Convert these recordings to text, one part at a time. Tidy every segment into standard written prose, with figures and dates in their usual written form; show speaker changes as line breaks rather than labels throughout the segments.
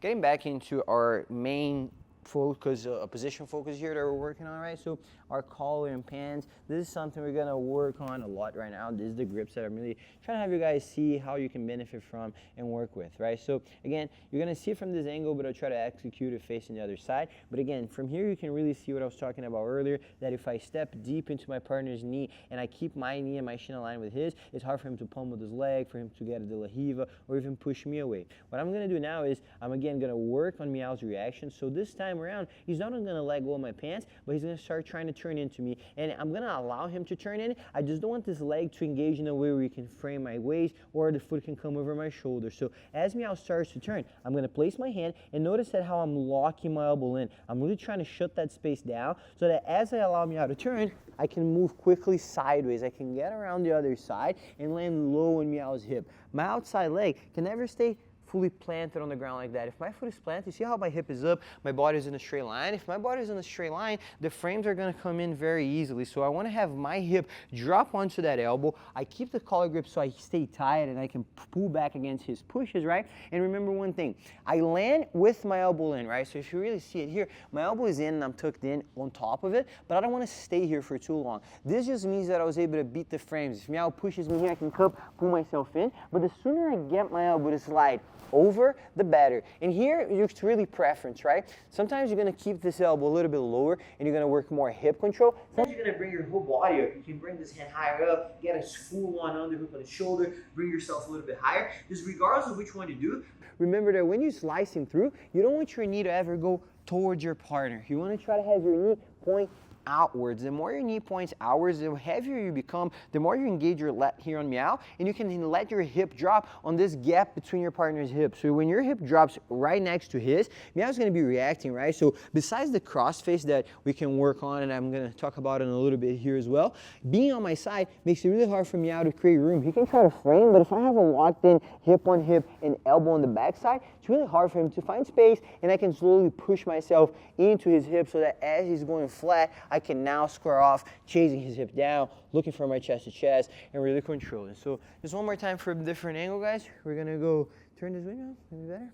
getting back into our main focus, position focus here that we're working on, right? So our collar and pants, this is something we're gonna work on a lot right now. This is the grips that I'm really trying to have you guys see how you can benefit from and work with, right? So again, you're gonna see it from this angle, but I'll try to execute it facing the other side. But again, from here you can really see what I was talking about earlier, that if I step deep into my partner's knee and I keep my knee and my shin aligned with his, it's hard for him to pummel his leg, for him to get a de la riva, or even push me away. What I'm gonna do now is I'm again gonna work on Meow's reaction. So this time around, he's not only going to let go of my pants, but he's going to start trying to turn into me. And I'm going to allow him to turn in. I just don't want this leg to engage in a way where he can frame my waist or the foot can come over my shoulder. So as Meow starts to turn, I'm going to place my hand and notice that how I'm locking my elbow in. I'm really trying to shut that space down so that as I allow Meow to turn, I can move quickly sideways. I can get around the other side and land low on Meow's hip. My outside leg can never stay fully planted on the ground like that. If my foot is planted, you see how my hip is up, my body is in a straight line. If my body is in a straight line, the frames are going to come in very easily. So I want to have my hip drop onto that elbow. I keep the collar grip so I stay tight and I can pull back against his pushes, right? And remember one thing, I land with my elbow in, right? So if you really see it here, my elbow is in and I'm tucked in on top of it, but I don't want to stay here for too long. This just means that I was able to beat the frames. If Meow pushes me here, I can pull myself in, but the sooner I get my elbow to slide over, the better. And here, it's really preference, right? Sometimes you're going to keep this elbow a little bit lower and you're going to work more hip control. Sometimes you're going to bring your whole body up. You can bring this hand higher up, get a full-on underhook on the shoulder, bring yourself a little bit higher. Just regardless of which one you do, remember that when you're slicing through, you don't want your knee to ever go towards your partner. You want to try to have your knee point outwards. The more your knee points outwards, the heavier you become, the more you engage your lat here on Meow, and you can let your hip drop on this gap between your partner's hips. So when your hip drops right next to his, Meow's going to be reacting, right? So besides the crossface that we can work on, and I'm going to talk about it in a little bit here as well, being on my side makes it really hard for Meow to create room. He can try to frame, but if I have him locked in hip on hip and elbow on the backside, it's really hard for him to find space, and I can slowly push myself into his hip so that as he's going flat, I can now square off, chasing his hip down, looking for my chest to chest, and really controlling. So just one more time for a different angle, guys. We're going to go, turn this way now, maybe better.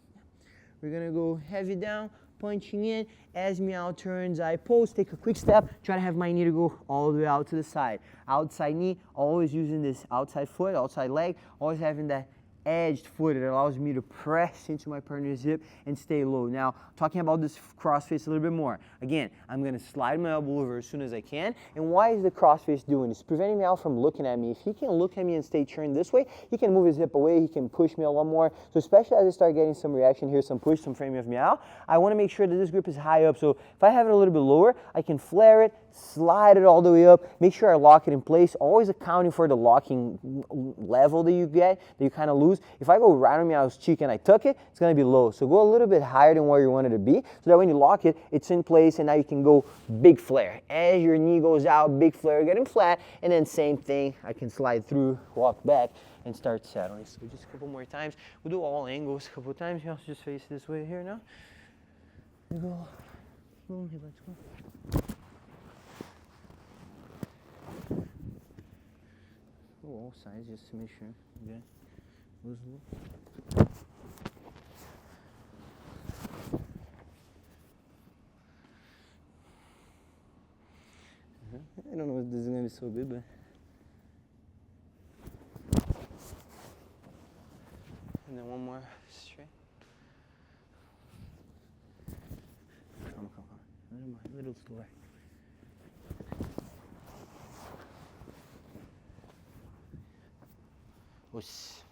We're going to go heavy down, punching in. As Meow turns, I pose, take a quick step, try to have my knee to go all the way out to the side. Outside knee, always using this outside foot, outside leg, always having that edged foot. It allows me to press into my partner's hip and stay low. Now, talking about this crossface a little bit more. Again, I'm going to slide my elbow over as soon as I can. And why is the crossface doing this? It's preventing Meow from looking at me. If he can look at me and stay turned this way, he can move his hip away. He can push me a lot more. So especially as I start getting some reaction here, some push, some framing of Meow, I want to make sure that this grip is high up. So if I have it a little bit lower, I can flare it, slide it all the way up, make sure I lock it in place, always accounting for the locking level that you get, that you kind of lose. If I go right on Meow's cheek and I tuck it, it's going to be low. So go a little bit higher than where you want it to be, so that when you lock it, it's in place, and now you can go big flare. As your knee goes out, big flare, getting flat, and then same thing, I can slide through, walk back, and start settling. So just a couple more times. We'll do all angles a couple of times. Meow, just face this way here now. Go. Boom, let's go. All sides just to make sure. Okay. Lose a little. I don't know if this is going to be so good, but. And then one more straight. Come. A little slower. Os